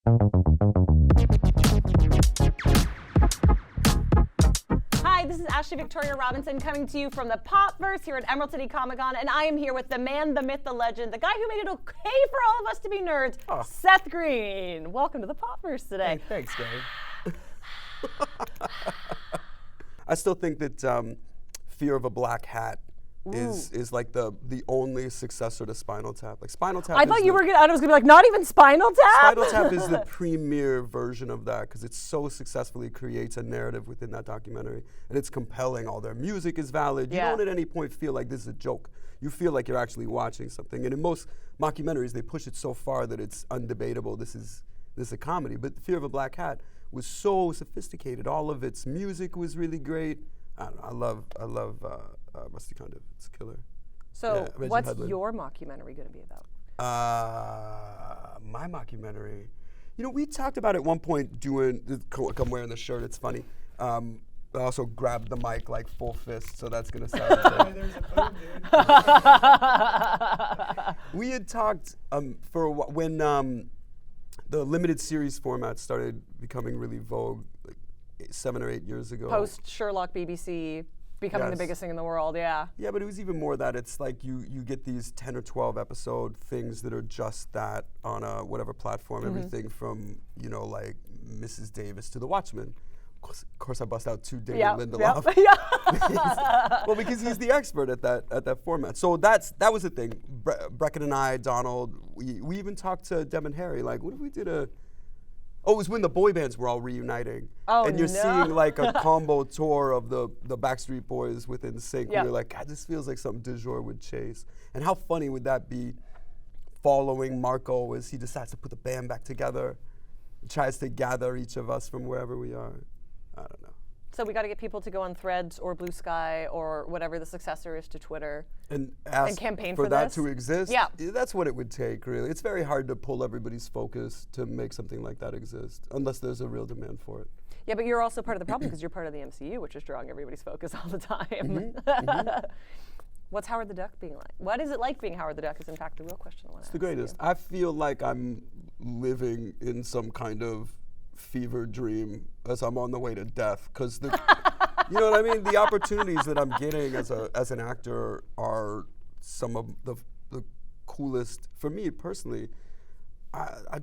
Hi, this is Ashley Victoria Robinson coming to you from the Popverse here at Emerald City Comic Con, and I am here with the man, the myth, the legend, the guy who made it okay for all of us to be nerds, Seth Green. Welcome to the Popverse today. Hey, thanks, Dave. I still think that Fear of a Black Hat is like the only successor to Spinal Tap. Like Spinal Tap. I thought you were gonna. I was gonna be like, not even Spinal Tap. Spinal Tap is the premier version of that because it so successfully creates a narrative within that documentary, and it's compelling. All their music is valid. You don't at any point feel like this is a joke. You feel like you're actually watching something. And in most mockumentaries, they push it so far that it's undebatable. This is a comedy. But Fear of a Black Hat was so sophisticated. All of its music was really great. I don't know. I love Rusty Condiv. It's killer. So, what's your mockumentary going to be about? My mockumentary. You know, we talked about at one point doing. I'm wearing the shirt. It's funny. I also grabbed the mic like full fist, so that's gonna sound. We had talked for a while, when the limited series format started becoming really vogue, like 7 or 8 years ago. Post Sherlock BBC becoming the biggest thing in the world, yeah. Yeah, but it was even more that it's like you get these 10 or 12 episode things that are just that on a whatever platform, everything from, you know, like Mrs. Davis to The Watchmen. Of course I bust out 2 David Lindelof. Well, because he's the expert at that format. So that was the thing. Brecken and I, Donald, we even talked to Deb and Harry, like, what if we did it was when the boy bands were all reuniting. And you're seeing like a combo tour of the Backstreet Boys with NSYNC. Where you're like, God, this feels like something Du Jour would chase. And how funny would that be following Marco as he decides to put the band back together, tries to gather each of us from wherever we are. I don't know. So we got to get people to go on Threads or Blue Sky or whatever the successor is to Twitter and campaign for that this. to exist. Yeah, that's what it would take. Really, it's very hard to pull everybody's focus to make something like that exist, unless there's a real demand for it. Yeah, but you're also part of the problem because you're part of the MCU, which is drawing everybody's focus all the time. What's Howard the Duck being like? What is it like being Howard the Duck? Is in fact a real question I want to ask. It's the greatest. I feel like I'm living in some kind of fever dream as I'm on the way to death, because you know what I mean? The opportunities that I'm getting as an actor are some of the coolest for me personally. I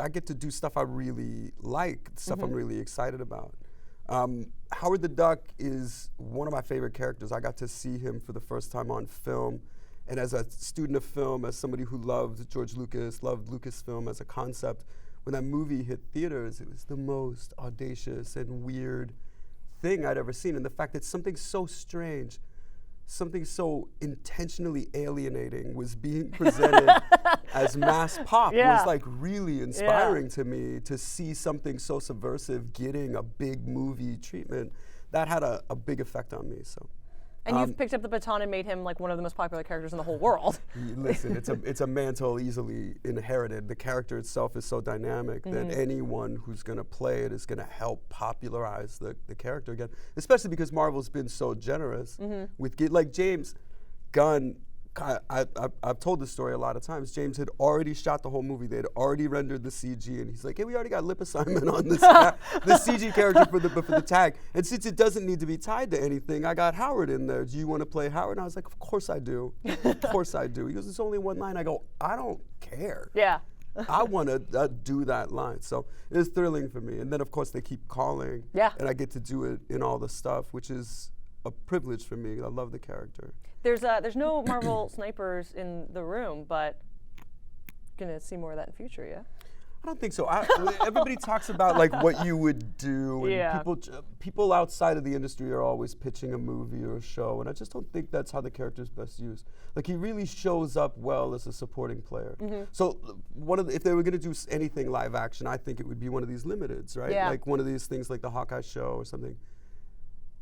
get to do stuff I really like, stuff I'm really excited about. Howard the Duck is one of my favorite characters. I got to see him for the first time on film, and as a student of film, as somebody who loved George Lucas, loved Lucasfilm as a concept, when that movie hit theaters, it was the most audacious and weird thing I'd ever seen. And the fact that something so strange, something so intentionally alienating was being presented as mass pop was like really inspiring to me, to see something so subversive getting a big movie treatment. That had a big effect on me. So. And you've picked up the baton and made him like one of the most popular characters in the whole world. Listen, it's a mantle easily inherited. The character itself is so dynamic that anyone who's going to play it is going to help popularize the character again. Especially because Marvel's been so generous with like James Gunn. I've told this story a lot of times. James had already shot the whole movie. They had already rendered the CG, and he's like, "Hey, we already got lip assignment on this the CG character for the tag. And since it doesn't need to be tied to anything, I got Howard in there. Do you want to play Howard?" And I was like, "Of course I do. Of course I do." He goes, "It's only one line." I go, "I don't care. Yeah. I want to do that line." So it was thrilling for me. And then of course they keep calling. Yeah. And I get to do it in all the stuff, which is a privilege for me. I love the character. There's no Marvel snipers in the room, but gonna see more of that in future, yeah? I don't think so. Everybody talks about like what you would do, and people outside of the industry are always pitching a movie or a show, and I just don't think that's how the character's best used. Like, he really shows up well as a supporting player. So if they were going to do anything live action, I think it would be one of these limiteds, right? Yeah. Like one of these things like the Hawkeye show or something.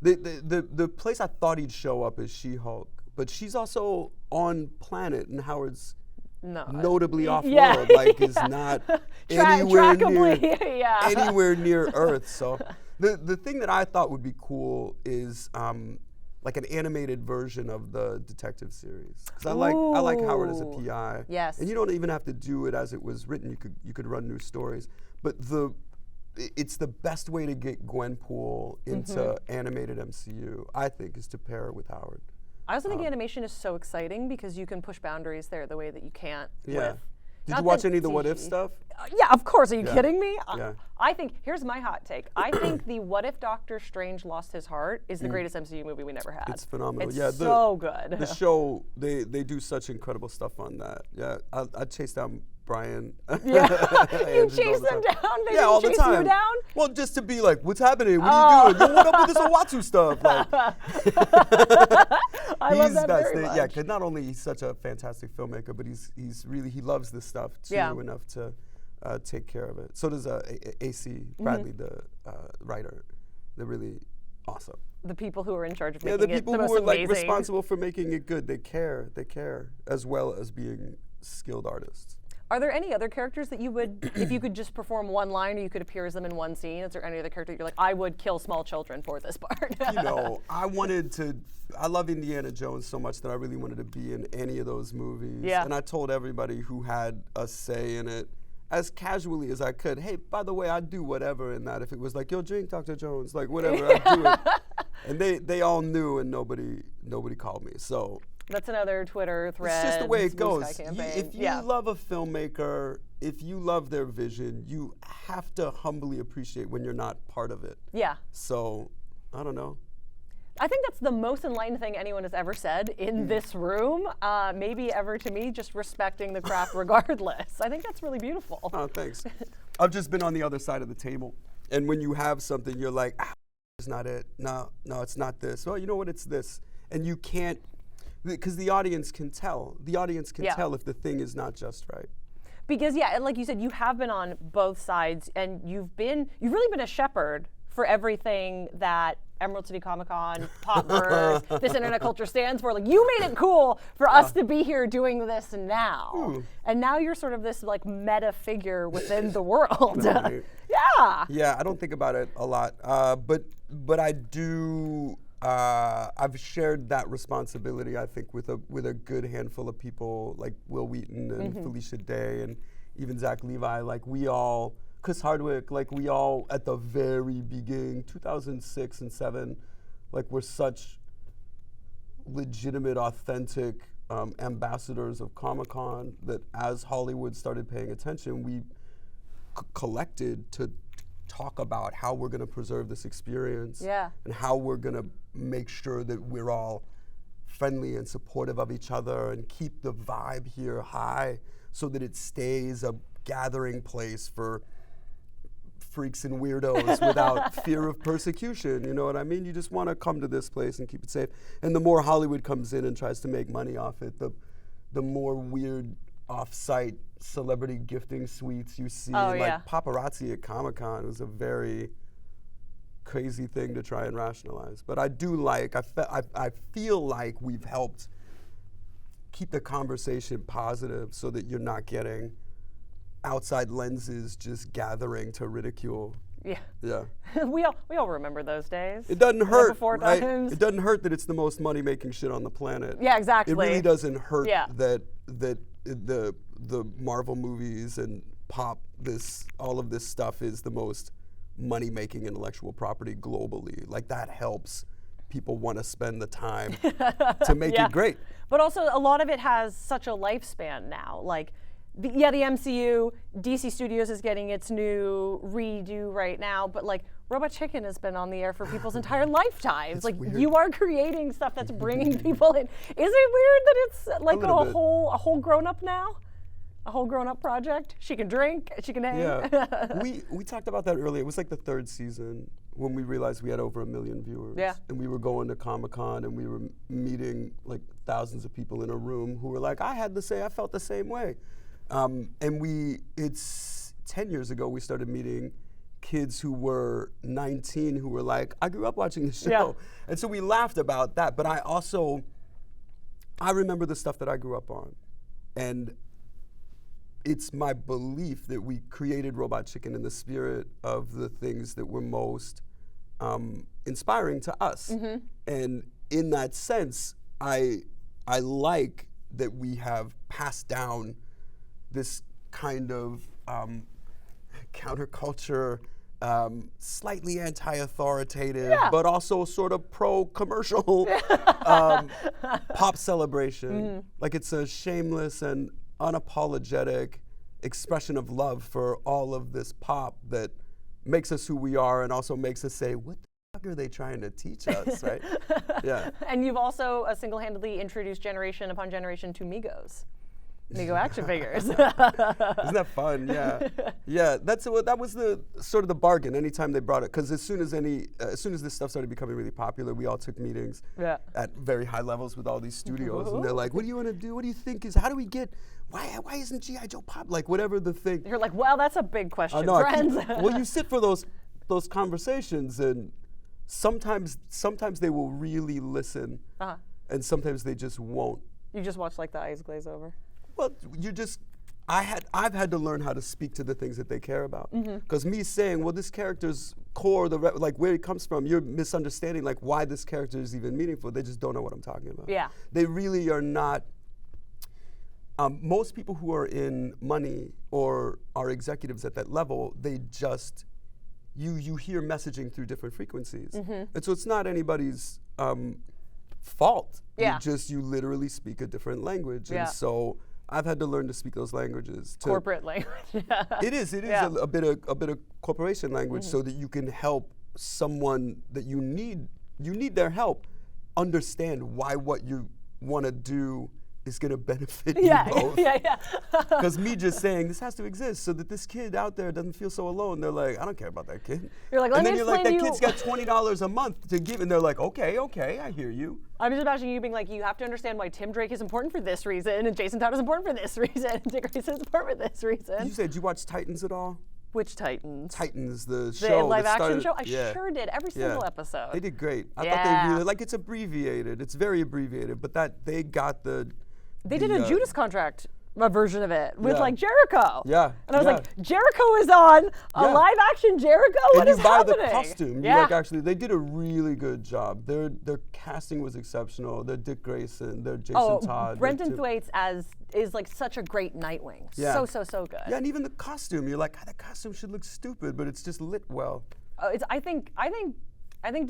The place I thought he'd show up is She-Hulk, but she's also on planet, and Howard's notably off-world, like is not anywhere near Earth. So the thing that I thought would be cool is like an animated version of the detective series. Because I like Howard as a PI. Yes. And you don't even have to do it as it was written. You could run new stories. But it's the best way to get Gwenpool into animated MCU, I think, is to pair her with Howard. I also think animation is so exciting because you can push boundaries there the way that you can't with. Did you watch any of the What If stuff? Yeah, of course. Are you kidding me? Yeah. I think, here's my hot take. I think the What If Doctor Strange Lost His Heart is the greatest MCU movie we never had. It's phenomenal. It's so good. The show, they do such incredible stuff on that. Yeah, I chase down Brian. Yeah, you chase them down? They all the chase time. you down? Well, just to be like, what's happening? What are you doing? Yo, what up with this Owatsu stuff? Like, I love that very much. Yeah, because not only he's such a fantastic filmmaker, but he loves this stuff too enough to take care of it. So does AC Bradley, the writer. They're really awesome. The people who are in charge of making the people it the who most are like amazing. responsible for making it good. They care as well as being skilled artists. Are there any other characters that you would, if you could just perform one line or you could appear as them in one scene, is there any other character that you're like, I would kill small children for this part? You know, I love Indiana Jones so much that I really wanted to be in any of those movies. Yeah. And I told everybody who had a say in it, as casually as I could, hey, by the way, I'd do whatever in that. If it was like, yo, drink Dr. Jones, like whatever, I'd do it. And they all knew and nobody called me, so. That's another Twitter thread. It's just the way it goes. If you yeah. love a filmmaker, if you love their vision, you have to humbly appreciate when you're not part of it. Yeah. So, I don't know. I think that's the most enlightened thing anyone has ever said in this room, maybe ever to me, just respecting the craft regardless. I think that's really beautiful. Oh, thanks. I've just been on the other side of the table. And when you have something, you're like, it's not it. No, it's not this. Well, you know what? It's this. And you can't, because the audience can tell. The audience can tell if the thing is not just right. Because, like you said, you have been on both sides, and you've really been a shepherd for everything that Emerald City Comic Con, Popverse, this internet culture stands for. Like, you made it cool for us to be here doing this now. And now you're sort of this like meta figure within the world. Yeah, I don't think about it a lot, but I do. I've shared that responsibility, I think, with a good handful of people like Will Wheaton and Felicia Day and even Zach Levi. Like we all, Chris Hardwick, like we all at the very beginning, 2006 and 2007, like we're such legitimate, authentic ambassadors of Comic-Con that as Hollywood started paying attention, we collected to talk about how we're going to preserve this experience and how we're going to make sure that we're all friendly and supportive of each other and keep the vibe here high so that it stays a gathering place for freaks and weirdos without fear of persecution. You know what I mean? You just want to come to this place and keep it safe. And the more Hollywood comes in and tries to make money off it, the more weird off-site celebrity gifting suites you see. Like paparazzi at Comic-Con is a very crazy thing to try and rationalize. But I do like, I feel like we've helped keep the conversation positive so that you're not getting outside lenses just gathering to ridicule. Yeah. we all remember those days. It doesn't hurt, before right? times. It doesn't hurt that it's the most money-making shit on the planet. Yeah, exactly. It really doesn't hurt that the Marvel movies and all of this stuff is the most money-making intellectual property globally. Like that helps people want to spend the time to make it great. But also a lot of it has such a lifespan now. Like, the MCU, DC Studios is getting its new redo right now, but like Robot Chicken has been on the air for people's entire lifetimes. It's like weird. You are creating stuff that's bringing people in. Is it weird that it's like a whole grown up now? A whole grown up project? She can drink, she can hang. Yeah. we talked about that earlier. It was like the third season when we realized we had over 1 million viewers. Yeah. And we were going to Comic-Con and we were meeting like thousands of people in a room who were like, I felt the same way. And it's 10 years ago, we started meeting kids who were 19 who were like, I grew up watching the show. Yeah. And so we laughed about that. But I remember the stuff that I grew up on. And it's my belief that we created Robot Chicken in the spirit of the things that were most inspiring to us. And in that sense, I like that we have passed down this kind of counterculture, slightly anti-authoritative, but also sort of pro-commercial pop celebration. Like it's a shameless and unapologetic expression of love for all of this pop that makes us who we are and also makes us say, what the fuck are they trying to teach us, right? Yeah. And you've also single-handedly introduced generation upon generation to Migos. Migo action figures. Isn't that fun? Yeah, yeah. That was the sort of the bargain. Anytime they brought it, because as soon as this stuff started becoming really popular, we all took meetings at very high levels with all these studios, and they're like, "What do you want to do? What do you think is? How do we get? Why isn't G.I. Joe pop? Like whatever the thing." You're like, "Well, that's a big question, no, friends." Well, you sit for those conversations, and sometimes they will really listen, and sometimes they just won't. You just watch like the eyes glaze over. Well, I've had to learn how to speak to the things that they care about. Because me saying, well, this character's core, like where it comes from, you're misunderstanding like why this character is even meaningful. They just don't know what I'm talking about. Yeah. They really are not. Most people who are in money or are executives at that level, they just, you hear messaging through different frequencies. And so it's not anybody's fault. Yeah. You literally speak a different language. And so I've had to learn to speak those languages. Corporate language. It is a bit of corporation language, so that you can help someone that you need their help understand why what you want to do is going to benefit you both. Because me just saying this has to exist so that this kid out there doesn't feel so alone. They're like, I don't care about that kid. You're like, and then you're like, that kid's got $20 a month to give, and they're like, okay, I hear you. I'm just imagining you being like, you have to understand why Tim Drake is important for this reason, and Jason Todd is important for this reason, and Dick Grayson is important for this reason. You said, did you watch Titans at all? Which Titans? Titans, the show. The live action show? I sure did, every single episode. They did great. I thought they really, like, it's abbreviated. It's very abbreviated, but they got the... They did a Judas Contract version of it with like Jericho. Yeah. And I was like, Jericho is on a live action Jericho? What is happening? And you buy the costume. You like actually, they did a really good job. Their casting was exceptional. Their Dick Grayson, their Jason Todd. Brenton Thwaites is like such a great Nightwing. Yeah. So good. Yeah, and even the costume, you're like, that costume should look stupid, but it's just lit well. I think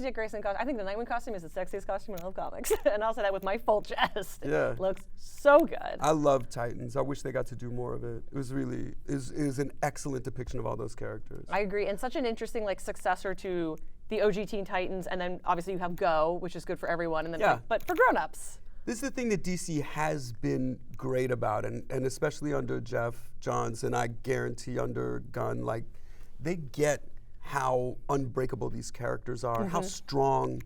Dick Grayson costume, I think the Nightwing costume is the sexiest costume in all of comics. And I'll say that with my full chest. Yeah. It looks so good. I love Titans. I wish they got to do more of it. It was really, is an excellent depiction of all those characters. I agree. And such an interesting like successor to the OG Teen Titans. And then obviously you have Go, which is good for everyone. And then but for grown-ups. This is the thing that DC has been great about, and especially under Jeff Johns, and I guarantee under Gunn, like they get how unbreakable these characters are, how strong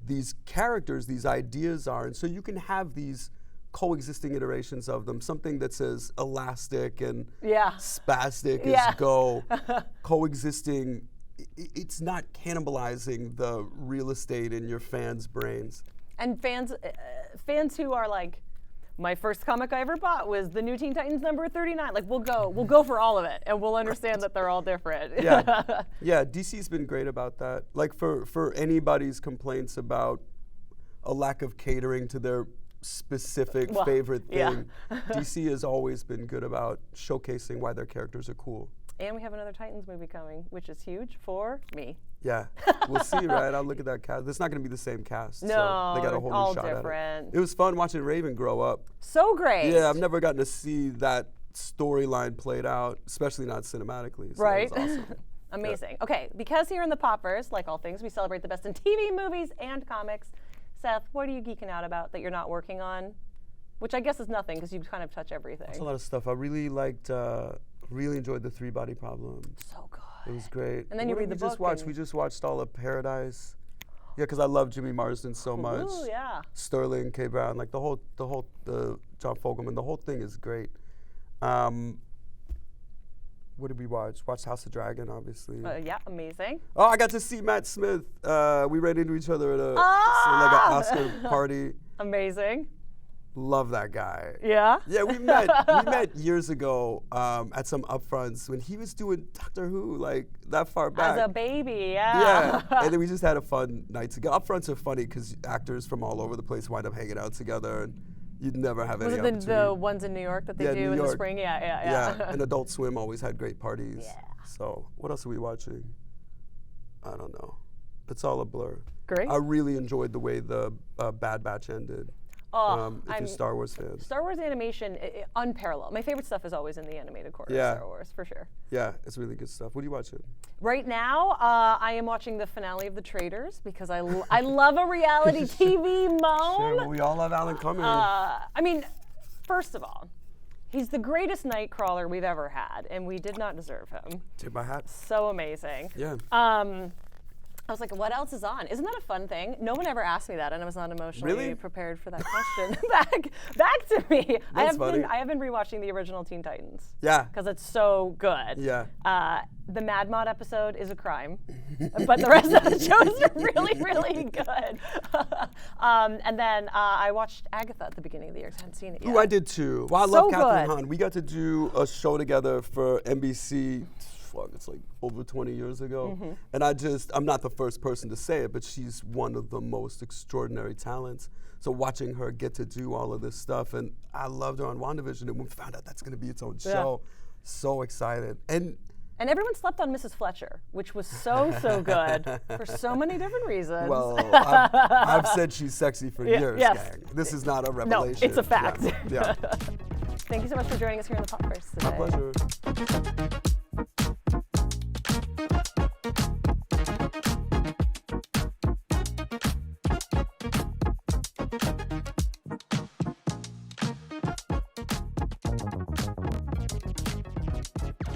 these characters, these ideas are. And so you can have these coexisting iterations of them, something that's as elastic and spastic as Go, coexisting. It's not cannibalizing the real estate in your fans' brains. And fans who are like, my first comic I ever bought was the New Teen Titans number 39. Like we'll go for all of it, and we'll understand that they're all different. Yeah, DC's been great about that. Like for anybody's complaints about a lack of catering to their specific favorite thing, DC has always been good about showcasing why their characters are cool. And we have another Titans movie coming, which is huge for me. Yeah, we'll see, right? I'll look at that cast. It's not going to be the same cast. No, so they got a whole all new shot different. at it. It was fun watching Raven grow up. So great. Yeah, I've never gotten to see that storyline played out, especially not cinematically. So right. That was awesome. Amazing. Yeah. Okay, because here in the Popverse, like all things, we celebrate the best in TV, movies, and comics. Seth, what are you geeking out about that you're not working on? Which I guess is nothing, because you kind of touch everything. That's a lot of stuff. I really liked, really enjoyed the 3-Body Problem. So good. It was great. And then you read the book. We just watched all of Paradise. Yeah, because I love Jimmy Marsden so much. Ooh, yeah. Sterling K. Brown, like the John Fogelman, the whole thing is great. What did we watch? Watched House of Dragon, obviously. Yeah, amazing. Oh, I got to see Matt Smith. We ran into each other at like an Oscar party. Amazing. Love that guy. Yeah? Yeah, we met years ago at some upfronts when he was doing Doctor Who, like that far back. As a baby, yeah. Yeah, and then we just had a fun night together. Upfronts are funny because actors from all over the place wind up hanging out together, and you'd never have any opportunity. Was it the ones in New York that they do New in York. the spring? Yeah. Yeah, and Adult Swim always had great parties. Yeah. So what else are we watching? I don't know. It's all a blur. Great. I really enjoyed the way the Bad Batch ended. Oh, if you're a Star Wars fan. Star Wars animation, unparalleled. My favorite stuff is always in the animated quarter of Star Wars, for sure. Yeah, it's really good stuff. What are you watching? Right now, I am watching the finale of The Traitors because I love a reality TV moan. Sure, well, we all love Alan Cumming. I mean, first of all, he's the greatest nightcrawler we've ever had, and we did not deserve him. Tip my hat. So amazing. Yeah. I was like, what else is on? Isn't that a fun thing? No one ever asked me that, and I was not emotionally prepared for that question. back to me. That's funny. I have been rewatching the original Teen Titans. Yeah. Because it's so good. Yeah. The Mad Mod episode is a crime, but the rest of the shows are really, really good. And then I watched Agatha at the beginning of the year. I hadn't seen it yet. Ooh, I did too. Well, I So love Catherine good. Hahn. We got to do a show together for NBC. Fuck, it's like over 20 years ago. And I'm not the first person to say it, but she's one of the most extraordinary talents. So watching her get to do all of this stuff, and I loved her on WandaVision, and when we found out that's going to be its own show, so excited. And everyone slept on Mrs. Fletcher, which was so good for so many different reasons. well, I've said she's sexy for years, yes. gang. This is not a No, revelation. it's a fact. Yeah. Thank you so much for joining us here on the Popverse today. My pleasure.